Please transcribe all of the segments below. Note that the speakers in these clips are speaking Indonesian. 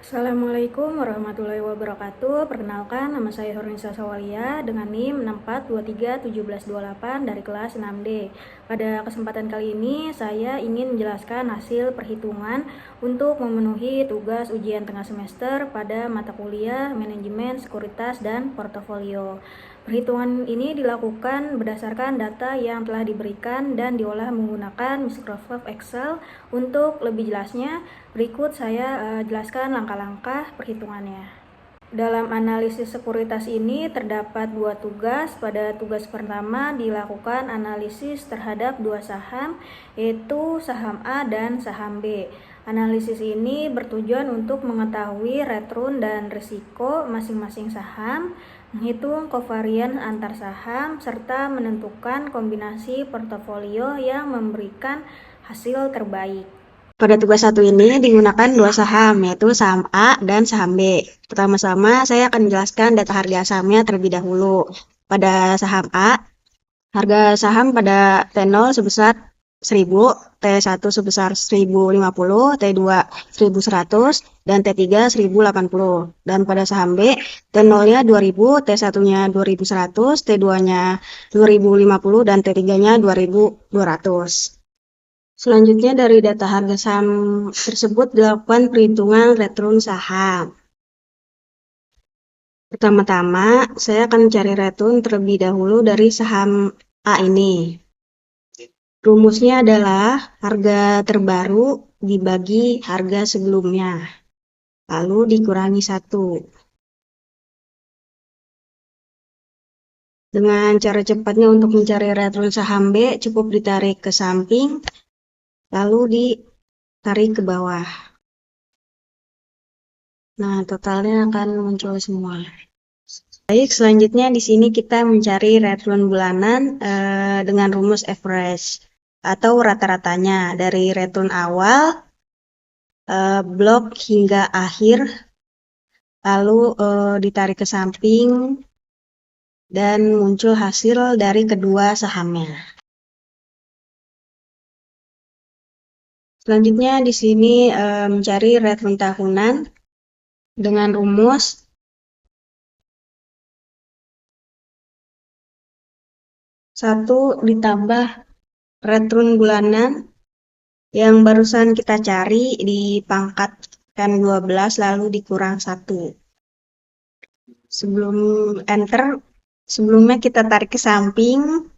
Assalamualaikum warahmatullahi wabarakatuh. Perkenalkan, nama saya Hurnisa Sawalia dengan NIM 64231728 dari kelas 6D. Pada kesempatan kali ini, saya ingin menjelaskan hasil perhitungan untuk memenuhi tugas ujian tengah semester pada mata kuliah Manajemen, Sekuritas, dan Portofolio. Perhitungan ini dilakukan berdasarkan data yang telah diberikan dan diolah menggunakan Microsoft Excel. Untuk lebih jelasnya, berikut saya jelaskan langkah-langkah perhitungannya. Dalam analisis sekuritas ini terdapat dua tugas. Pada tugas pertama dilakukan analisis terhadap dua saham, yaitu saham A dan saham B. Analisis ini bertujuan untuk mengetahui return dan risiko masing-masing saham, menghitung kovarian antar saham, serta menentukan kombinasi portofolio yang memberikan hasil terbaik. Pada tugas satu ini digunakan dua saham, yaitu saham A dan saham B. Pertama-tama saya akan menjelaskan data harga sahamnya terlebih dahulu. Pada saham A, harga saham pada T0 sebesar 1000, T1 sebesar 1050, T2 1100, dan T3 1080. Dan pada saham B, T0-nya 2000, T1-nya 2100, T2-nya 2050, dan T3-nya 2200. Selanjutnya dari data harga saham tersebut dilakukan perhitungan return saham. Pertama-tama, saya akan mencari return terlebih dahulu dari saham A ini. Rumusnya adalah harga terbaru dibagi harga sebelumnya, lalu dikurangi 1. Dengan cara cepatnya untuk mencari return saham B, cukup ditarik ke samping, lalu ditarik ke bawah. Nah, totalnya akan muncul semua. Baik, selanjutnya di sini kita mencari return bulanan dengan rumus average atau rata-ratanya dari return awal, blok hingga akhir, lalu ditarik ke samping dan muncul hasil dari kedua sahamnya. Selanjutnya di sini mencari return tahunan dengan rumus 1 ditambah return bulanan yang barusan kita cari dipangkatkan 12 lalu dikurang 1. Sebelum enter, sebelumnya kita tarik ke samping,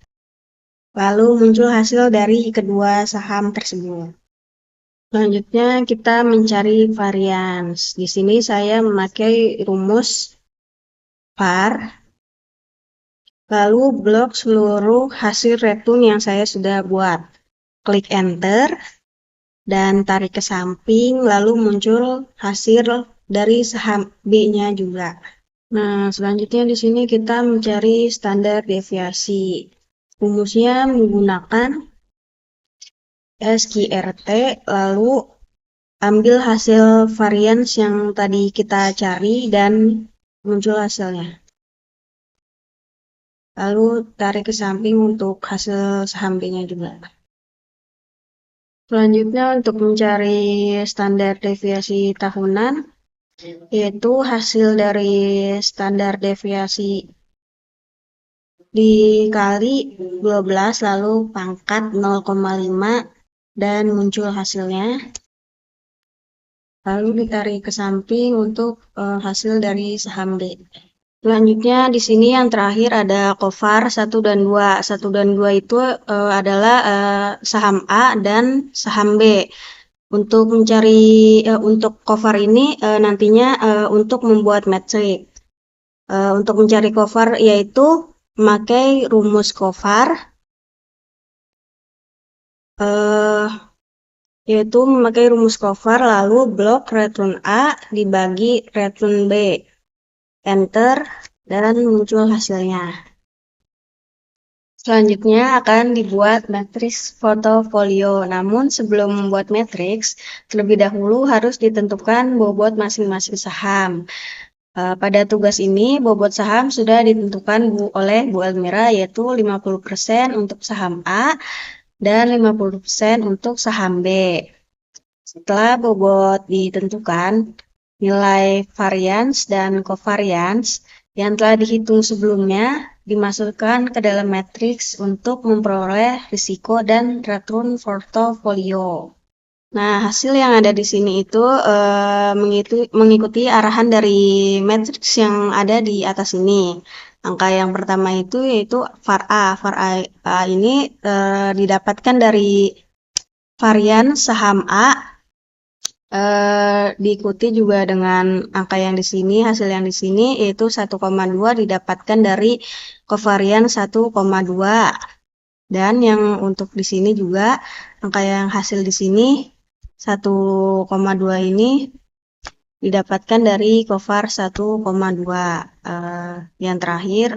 lalu muncul hasil dari kedua saham tersebut. Selanjutnya kita mencari varians. Di sini saya memakai rumus var, lalu blok seluruh hasil return yang saya sudah buat. Klik enter dan tarik ke samping, lalu muncul hasil dari saham B-nya juga. Nah, selanjutnya di sini kita mencari standar deviasi. Rumusnya menggunakan SQRT, lalu ambil hasil varians yang tadi kita cari dan muncul hasilnya. Lalu tarik ke samping untuk hasil saham B-nya juga. Selanjutnya untuk mencari standar deviasi tahunan, yaitu hasil dari standar deviasi dikali 12 lalu pangkat 0,5 dan muncul hasilnya. Lalu ditarik ke samping untuk hasil dari saham B. Selanjutnya di sini yang terakhir ada kovar 1 dan 2. 1 dan 2 itu adalah saham A dan saham B. Untuk mencari untuk kovar ini nantinya untuk membuat matriks. Untuk mencari kovar yaitu memakai rumus kovar, yaitu memakai rumus kovar lalu blok return A dibagi return B. Enter dan muncul hasilnya. Selanjutnya akan dibuat matriks portofolio. Namun sebelum membuat matriks, terlebih dahulu harus ditentukan bobot masing-masing saham. Pada tugas ini, bobot saham sudah ditentukan oleh Bu Elmira, yaitu 50% untuk saham A dan 50% untuk saham B. Setelah bobot ditentukan, nilai variance dan covariance yang telah dihitung sebelumnya dimasukkan ke dalam matriks untuk memperoleh risiko dan return portofolio. Nah, hasil yang ada di sini itu mengikuti arahan dari matriks yang ada di atas ini. Angka yang pertama itu yaitu var A. Var A ini didapatkan dari varian saham A, diikuti juga dengan angka yang di sini, hasil yang di sini yaitu 1,2 didapatkan dari kovarian 1,2. Dan yang untuk di sini juga angka yang hasil di sini 1,2 ini didapatkan dari kovar 1,2. Yang terakhir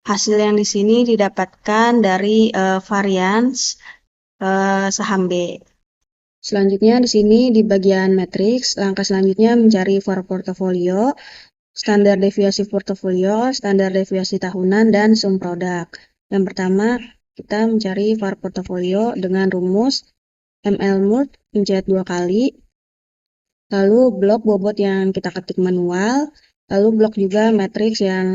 hasil yang di sini didapatkan dari varians saham B. Selanjutnya di sini di bagian matriks, langkah selanjutnya mencari var portofolio, standar deviasi portofolio, standar deviasi tahunan, dan sum produk. Yang pertama, kita mencari var portofolio dengan rumus ML-MURT pencet 2 kali, lalu blok bobot yang kita ketik manual, lalu blok juga matriks yang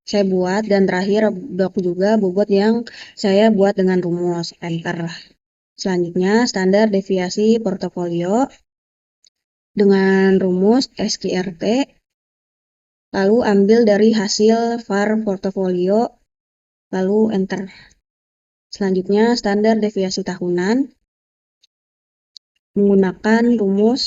saya buat, dan terakhir blok juga bobot yang saya buat dengan rumus, enter. Selanjutnya, standar deviasi portofolio dengan rumus SQRT, lalu ambil dari hasil var portofolio, lalu enter. Selanjutnya, standar deviasi tahunan menggunakan rumus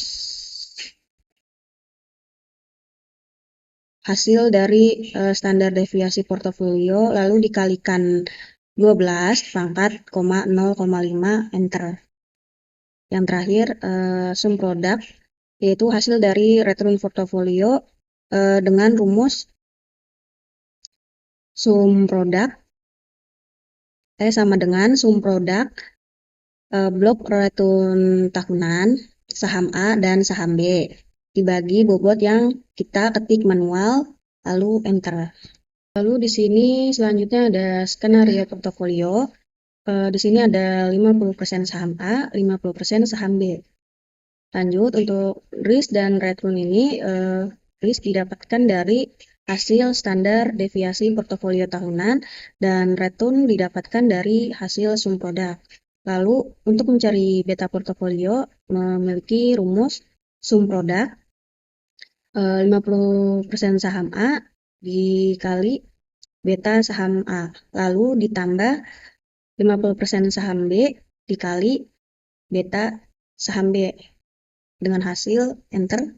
hasil dari standar deviasi portofolio, lalu dikalikan 12 pangkat, 0,5, enter. Yang terakhir, sum produk, yaitu hasil dari return portofolio dengan rumus sum produk sama dengan sum produk blok return tahunan saham A dan saham B dibagi bobot yang kita ketik manual, lalu enter. Lalu di sini selanjutnya ada skenario portofolio. Di sini ada 50% saham A, 50% saham B. Lanjut, untuk risk dan return ini, risk didapatkan dari hasil standar deviasi portofolio tahunan dan return didapatkan dari hasil sum produk. Lalu, untuk mencari beta portofolio memiliki rumus sum produk 50% saham A dikali beta saham A, lalu ditambah 50% saham B dikali beta saham B dengan hasil enter.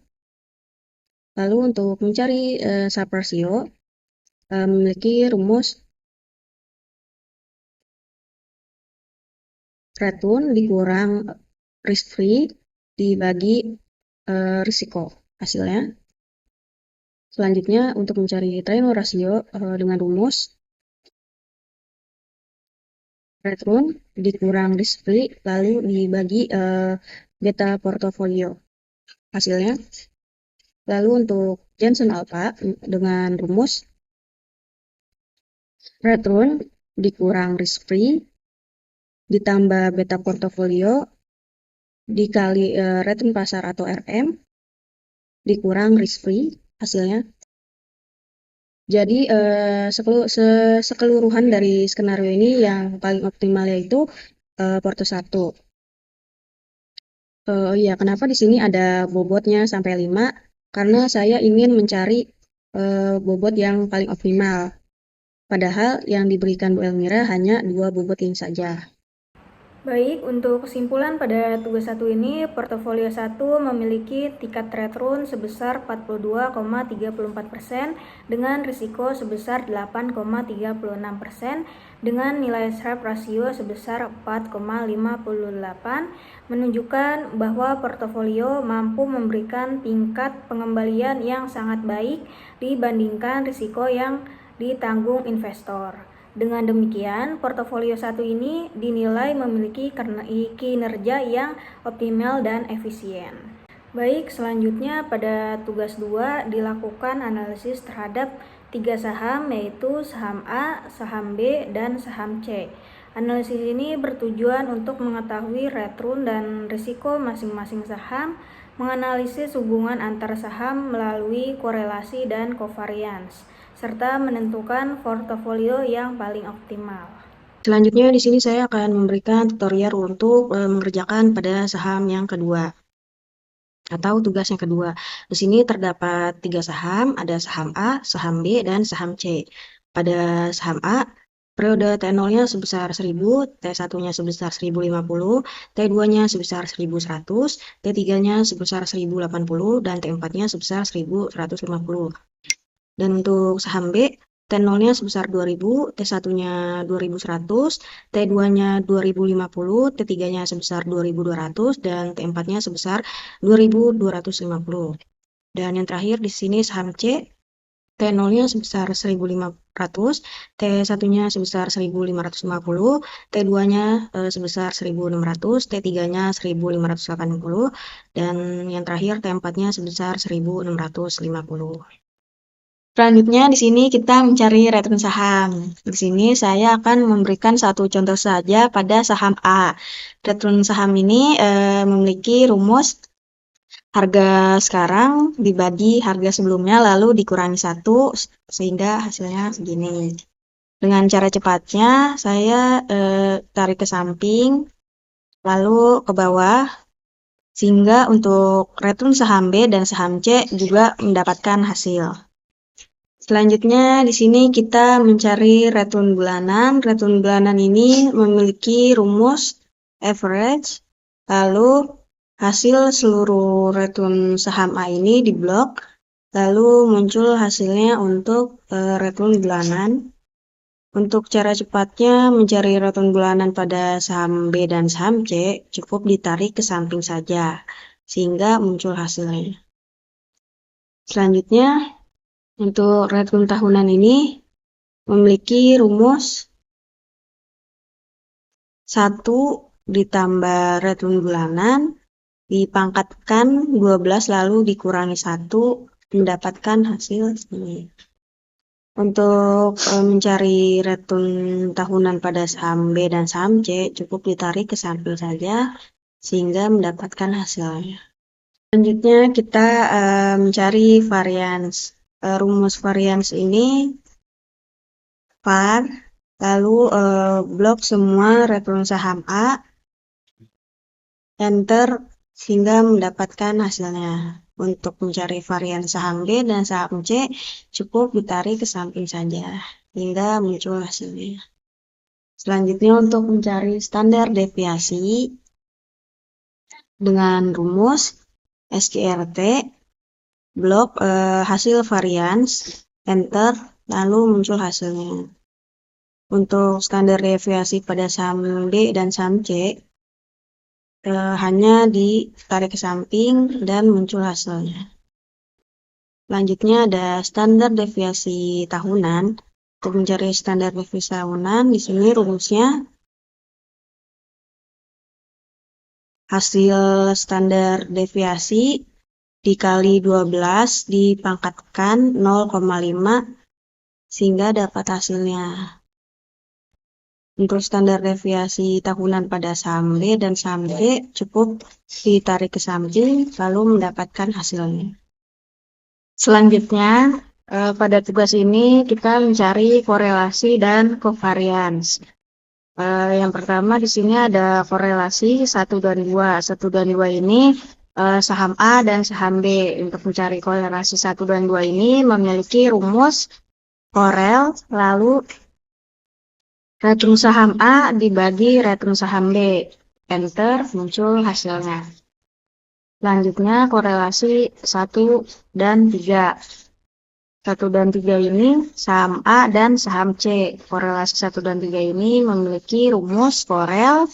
Lalu untuk mencari Sharpe ratio memiliki rumus return dikurang risk free dibagi risiko hasilnya. Selanjutnya untuk mencari Taylor ratio dengan rumus return dikurang risk free lalu dibagi beta portofolio hasilnya. Lalu untuk Jensen alpha dengan rumus return dikurang risk free ditambah beta portofolio dikali return pasar atau RM dikurang risk free hasilnya. Jadi sekeluruhan dari skenario ini yang paling optimal yaitu porto 1. Ya, kenapa di sini ada bobotnya sampai 5? Karena saya ingin mencari bobot yang paling optimal. Padahal yang diberikan Bu Elmira hanya 2 bobot ini saja. Baik, untuk kesimpulan pada tugas 1 ini, portofolio 1 memiliki tingkat return sebesar 42,34% dengan risiko sebesar 8,36% dengan nilai Sharpe ratio sebesar 4,58 menunjukkan bahwa portofolio mampu memberikan tingkat pengembalian yang sangat baik dibandingkan risiko yang ditanggung investor. Dengan demikian, portofolio 1 ini dinilai memiliki kinerja yang optimal dan efisien. Baik, selanjutnya pada tugas 2 dilakukan analisis terhadap 3 saham, yaitu saham A, saham B, dan saham C. Analisis ini bertujuan untuk mengetahui return dan risiko masing-masing saham, menganalisis hubungan antar saham melalui korelasi dan covariance, serta menentukan portofolio yang paling optimal. Selanjutnya di sini saya akan memberikan tutorial untuk mengerjakan pada saham yang kedua atau tugas yang kedua. Di sini terdapat 3 saham, ada saham A, saham B, dan saham C. Pada saham A, periode T0-nya sebesar 1000, T1-nya sebesar 1050, T2-nya sebesar 1100, T3-nya sebesar 1080, dan T4-nya sebesar 1150. Dan untuk saham B, T0-nya sebesar 2000, T1-nya 2100, T2-nya 2050, T3-nya sebesar 2200, dan T4-nya sebesar 2250. Dan yang terakhir di sini saham C, T0-nya sebesar 1500, T1-nya sebesar 1550, T2-nya sebesar 1600, T3-nya 1580, dan yang terakhir T4-nya sebesar 1650. Selanjutnya di sini kita mencari return saham. Di sini saya akan memberikan satu contoh saja pada saham A. Return saham ini memiliki rumus harga sekarang dibagi harga sebelumnya lalu dikurangi 1 sehingga hasilnya segini. Dengan cara cepatnya saya tarik ke samping lalu ke bawah sehingga untuk return saham B dan saham C juga mendapatkan hasil. Selanjutnya di sini kita mencari return bulanan. Return bulanan ini memiliki rumus average, lalu hasil seluruh return saham A ini diblok, lalu muncul hasilnya untuk return bulanan. Untuk cara cepatnya mencari return bulanan pada saham B dan saham C, cukup ditarik ke samping saja, sehingga muncul hasilnya. Selanjutnya, untuk return tahunan ini memiliki rumus 1 ditambah return bulanan dipangkatkan 12 lalu dikurangi 1 mendapatkan hasil ini. Untuk mencari return tahunan pada saham B dan saham C cukup ditarik ke samping saja sehingga mendapatkan hasilnya. Selanjutnya kita mencari variance. Rumus variance ini var, lalu blok semua return saham A, enter sehingga mendapatkan hasilnya. Untuk mencari varian saham B dan saham C cukup ditarik ke samping saja hingga muncul hasilnya. Selanjutnya untuk mencari standar deviasi dengan rumus SQRT, blok hasil varians, enter, lalu muncul hasilnya. Untuk standar deviasi pada saham B dan saham C hanya ditarik ke samping dan muncul hasilnya. Selanjutnya ada standar deviasi tahunan. Untuk mencari standar deviasi tahunan, di sini rumusnya hasil standar deviasi dikali 12 dipangkatkan 0,5 sehingga dapat hasilnya. Untuk standar deviasi tahunan pada saham B dan saham D cukup ditarik ke samping lalu mendapatkan hasilnya. Selanjutnya pada tugas ini kita mencari korelasi dan covariance. Yang pertama di sini ada korelasi 1 dan 2. 1 dan 2 ini saham A dan saham B. Untuk mencari korelasi 1 dan 2 ini memiliki rumus korel lalu return saham A dibagi return saham B. Enter, muncul hasilnya. Selanjutnya korelasi 1 dan 3. 1 dan 3 ini saham A dan saham C. Korelasi 1 dan 3 ini memiliki rumus korel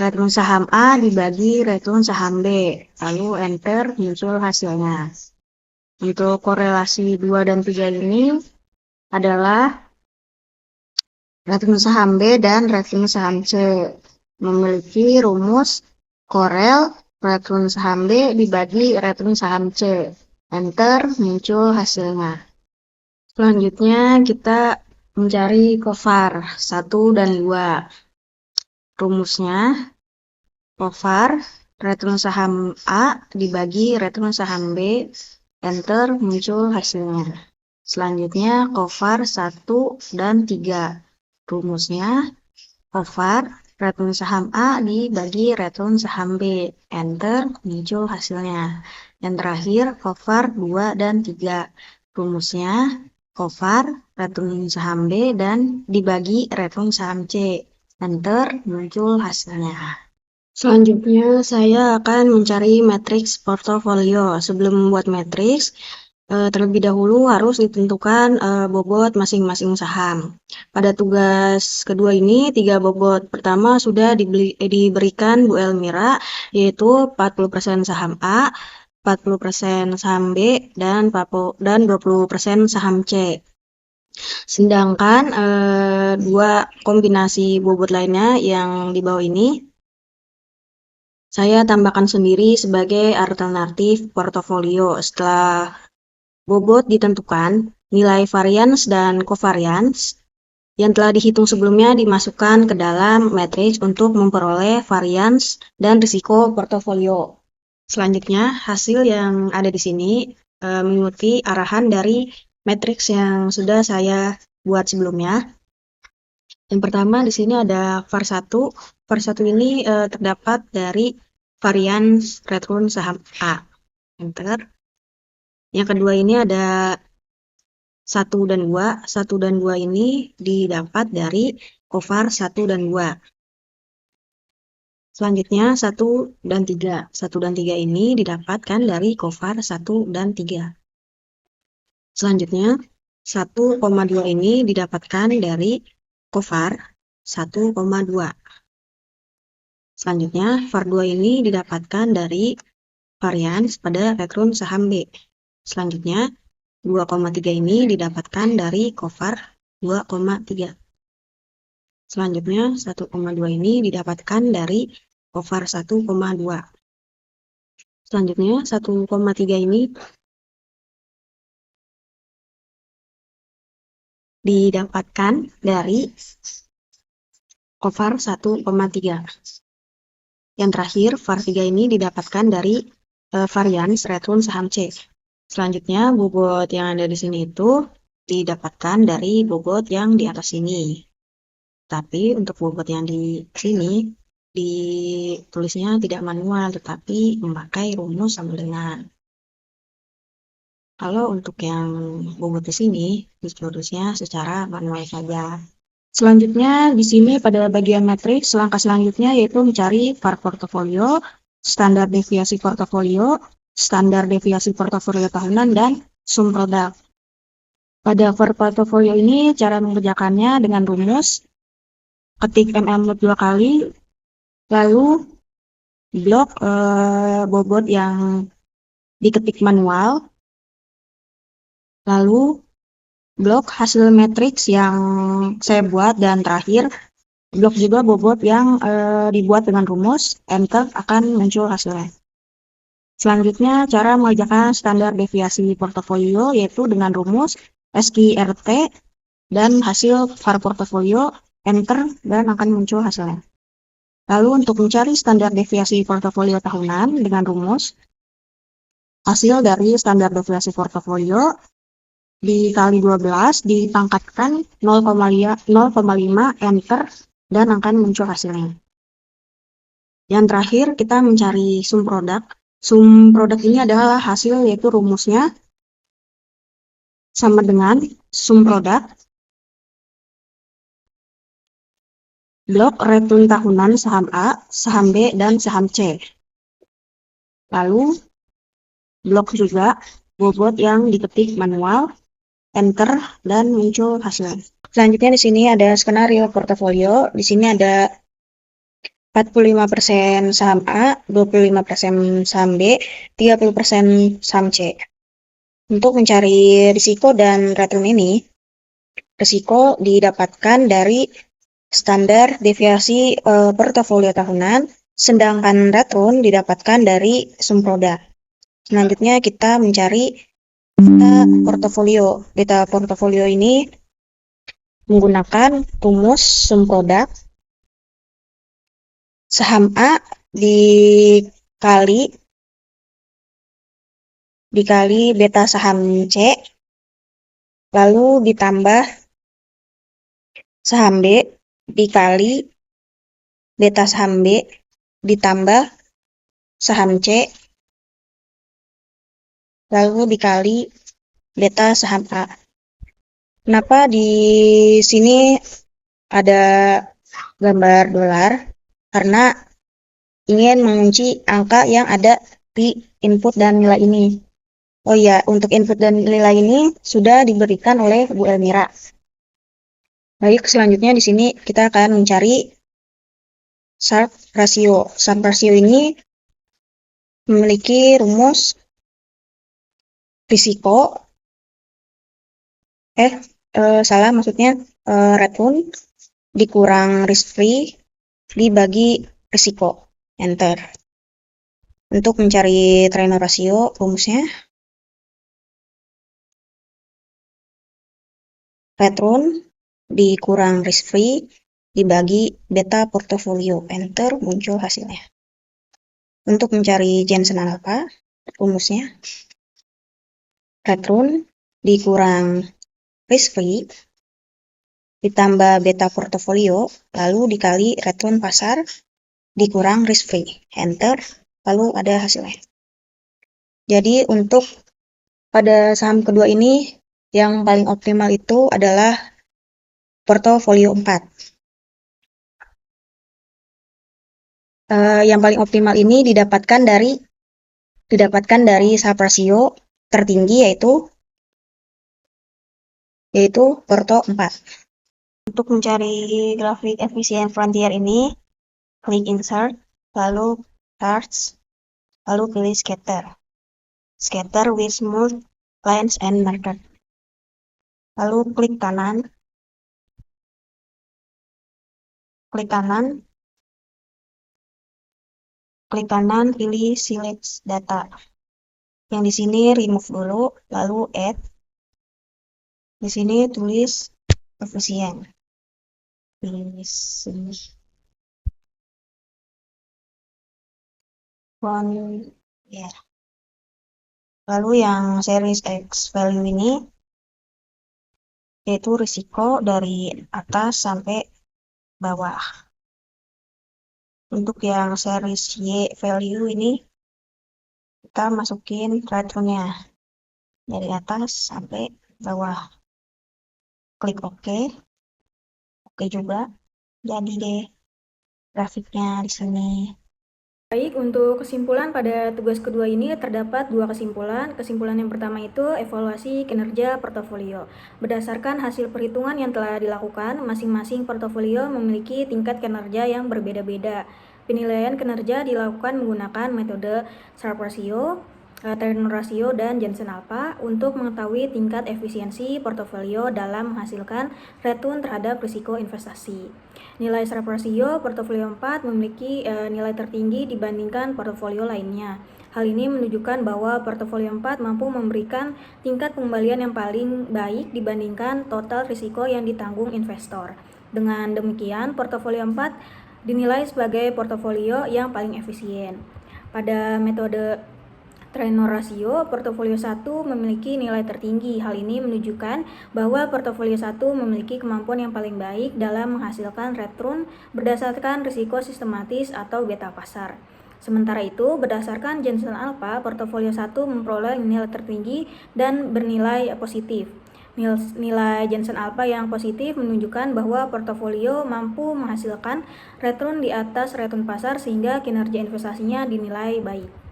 return saham A dibagi return saham B. Lalu enter, muncul hasilnya. Untuk korelasi 2 dan 3 ini adalah return saham B dan return saham C. Memiliki rumus korel return saham B dibagi return saham C. Enter, muncul hasilnya. Selanjutnya kita mencari kovar 1 dan 2. Rumusnya kovar return saham A dibagi return saham B, enter, muncul hasilnya. Selanjutnya COVAR 1 dan 3. Rumusnya COVAR return saham A dibagi return saham B, enter, muncul hasilnya. Yang terakhir COVAR 2 dan 3. Rumusnya COVAR return saham B dan dibagi return saham C, enter, muncul hasilnya. Selanjutnya saya akan mencari matriks portofolio. Sebelum membuat matriks, terlebih dahulu harus ditentukan bobot masing-masing saham. Pada tugas kedua ini, 3 bobot pertama sudah diberikan Bu Elmira, yaitu 40% saham A, 40% saham B, dan 20% saham C. Sedangkan 2 kombinasi bobot lainnya yang di bawah ini, saya tambahkan sendiri sebagai alternatif portofolio. Setelah bobot ditentukan, nilai varians dan covariance yang telah dihitung sebelumnya dimasukkan ke dalam matriks untuk memperoleh varians dan risiko portofolio. Selanjutnya, hasil yang ada di sini mengikuti arahan dari matriks yang sudah saya buat sebelumnya. Yang pertama di sini ada VAR1. VAR1 ini terdapat dari varians return saham A. Enter. Yang kedua ini ada 1 dan 2. 1 dan 2 ini didapat dari COVAR 1 dan 2. Selanjutnya 1 dan 3. 1 dan 3 ini didapatkan dari COVAR 1 dan 3. Selanjutnya 1,2 ini didapatkan dari COVAR 1,2. Selanjutnya VAR2 ini didapatkan dari varians pada return saham B. Selanjutnya 2,3 ini didapatkan dari COVAR 2,3. Selanjutnya 1,2 ini didapatkan dari COVAR 1,2. Selanjutnya 1,3 ini didapatkan dari COVAR 1,3. Yang terakhir VAR3 ini didapatkan dari varians return saham C. Selanjutnya bobot yang ada di sini itu didapatkan dari bobot yang di atas ini. Tapi untuk bobot yang di sini ditulisnya tidak manual, tetapi memakai rumus sama dengan. Kalau untuk yang bobot di sini ditulisnya secara manual saja. Selanjutnya di sini pada bagian matriks, langkah selanjutnya yaitu mencari VAR portofolio, standar deviasi portofolio tahunan, dan sum produk. Pada VAR portofolio ini cara mengerjakannya dengan rumus ketik MM 2 kali, lalu blok bobot yang diketik manual, lalu blok hasil matriks yang saya buat, dan terakhir blok juga bobot yang dibuat dengan rumus, enter, akan muncul hasilnya. Selanjutnya cara mengerjakan standar deviasi portofolio yaitu dengan rumus SQRT dan hasil VAR portofolio, enter, dan akan muncul hasilnya. Lalu untuk mencari standar deviasi portofolio tahunan dengan rumus hasil dari standar deviasi portofolio dikali 12 dipangkatkan 0,5 enter, dan akan muncul hasilnya. Yang terakhir kita mencari sum produk. Sum produk ini adalah hasil, yaitu rumusnya sama dengan sum produk blok return tahunan saham A, saham B, dan saham C. Lalu blok juga bobot yang diketik manual, enter, dan muncul hasilnya. Selanjutnya di sini ada skenario portofolio. Di sini ada 45% saham A, 25% saham B, 30% saham C. Untuk mencari risiko dan return ini, risiko didapatkan dari standar deviasi portofolio tahunan, sedangkan return didapatkan dari sum produk. Selanjutnya kita mencari data portofolio. Data portofolio ini menggunakan rumus sum produk saham A kali dikali beta saham C, lalu ditambah saham B dikali beta saham B ditambah saham C, lalu dikali beta saham A. Kenapa di sini ada gambar dolar? Karena ingin mengunci angka yang ada di input dan nilai ini. Oh iya, untuk input dan nilai ini sudah diberikan oleh Bu Elmira. Baik, selanjutnya di sini kita akan mencari Sharpe ratio. Sharpe ratio ini memiliki rumus risiko, maksudnya return dikurang risk free dibagi risiko. Enter. Untuk mencari Treynor ratio, rumusnya return dikurang risk free dibagi beta portofolio. Enter, muncul hasilnya. Untuk mencari Jensen alpha, rumusnya return dikurang risk free ditambah beta portofolio, lalu dikali return pasar dikurang risk free. Enter, lalu ada hasilnya. Jadi untuk pada saham kedua ini yang paling optimal itu adalah portofolio 4. Yang paling optimal ini didapatkan dari Sharpe ratio tertinggi yaitu porto 4. Untuk mencari grafik efisien frontier ini, klik insert, lalu charts, lalu pilih scatter. Scatter with smooth lines and marker. Lalu klik kanan, pilih select data. Yang di sini remove dulu, lalu add. Di sini tulis efisien. Ya. Lalu yang series X value ini yaitu risiko dari atas sampai bawah. Untuk yang series Y value ini kita masukin returnnya dari atas sampai bawah. Klik OK. Oke juga. Jadi deh grafiknya di sini. Baik, untuk kesimpulan pada tugas kedua ini terdapat dua kesimpulan. Kesimpulan yang pertama itu evaluasi kinerja portofolio. Berdasarkan hasil perhitungan yang telah dilakukan, masing-masing portofolio memiliki tingkat kinerja yang berbeda-beda. Penilaian kinerja dilakukan menggunakan metode Sharpe ratio, Treynor ratio, dan Jensen alpha untuk mengetahui tingkat efisiensi portofolio dalam menghasilkan return terhadap risiko investasi. Nilai Sharpe ratio portofolio 4 memiliki nilai tertinggi dibandingkan portofolio lainnya. Hal ini menunjukkan bahwa portofolio 4 mampu memberikan tingkat pengembalian yang paling baik dibandingkan total risiko yang ditanggung investor. Dengan demikian, portofolio 4 dinilai sebagai portofolio yang paling efisien. Pada metode Treynor ratio, portofolio 1 memiliki nilai tertinggi. Hal ini menunjukkan bahwa portofolio 1 memiliki kemampuan yang paling baik dalam menghasilkan return berdasarkan risiko sistematis atau beta pasar. Sementara itu, berdasarkan Jensen alpha, portofolio 1 memperoleh nilai tertinggi dan bernilai positif. Nilai Jensen alpha yang positif menunjukkan bahwa portofolio mampu menghasilkan return di atas return pasar sehingga kinerja investasinya dinilai baik.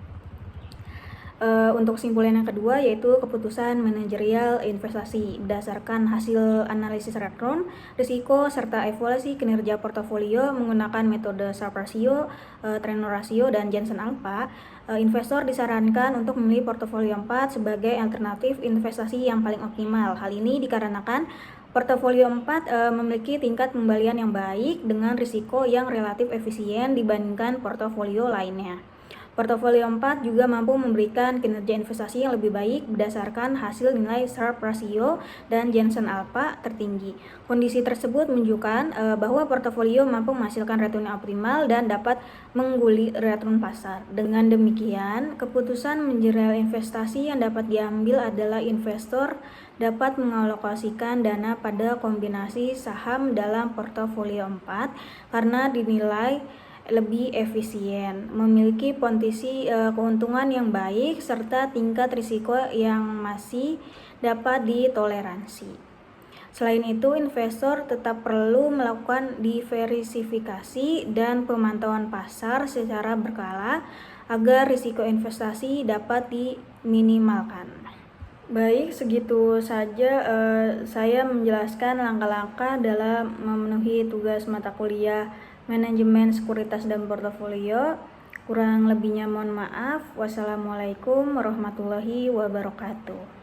Untuk kesimpulan yang kedua yaitu keputusan manajerial investasi berdasarkan hasil analisis return, risiko, serta evaluasi kinerja portofolio menggunakan metode Sharpe ratio, Treynor ratio, dan Jensen alpha. Investor disarankan untuk memilih portofolio 4 sebagai alternatif investasi yang paling optimal. Hal ini dikarenakan portofolio 4 memiliki tingkat pengembalian yang baik dengan risiko yang relatif efisien dibandingkan portofolio lainnya. Portofolio 4 juga mampu memberikan kinerja investasi yang lebih baik berdasarkan hasil nilai Sharpe rasio dan Jensen alpha tertinggi. Kondisi tersebut menunjukkan bahwa portofolio mampu menghasilkan return yang optimal dan dapat mengguli return pasar. Dengan demikian, keputusan menjeral investasi yang dapat diambil adalah investor dapat mengalokasikan dana pada kombinasi saham dalam portofolio 4 karena dinilai lebih efisien, memiliki potensi keuntungan yang baik, serta tingkat risiko yang masih dapat ditoleransi. Selain itu, investor tetap perlu melakukan diversifikasi dan pemantauan pasar secara berkala agar risiko investasi dapat diminimalkan. Baik, segitu saja saya menjelaskan langkah-langkah dalam memenuhi tugas mata kuliah Manajemen Sekuritas dan Portofolio. Kurang lebihnya mohon maaf. Wassalamualaikum warahmatullahi wabarakatuh.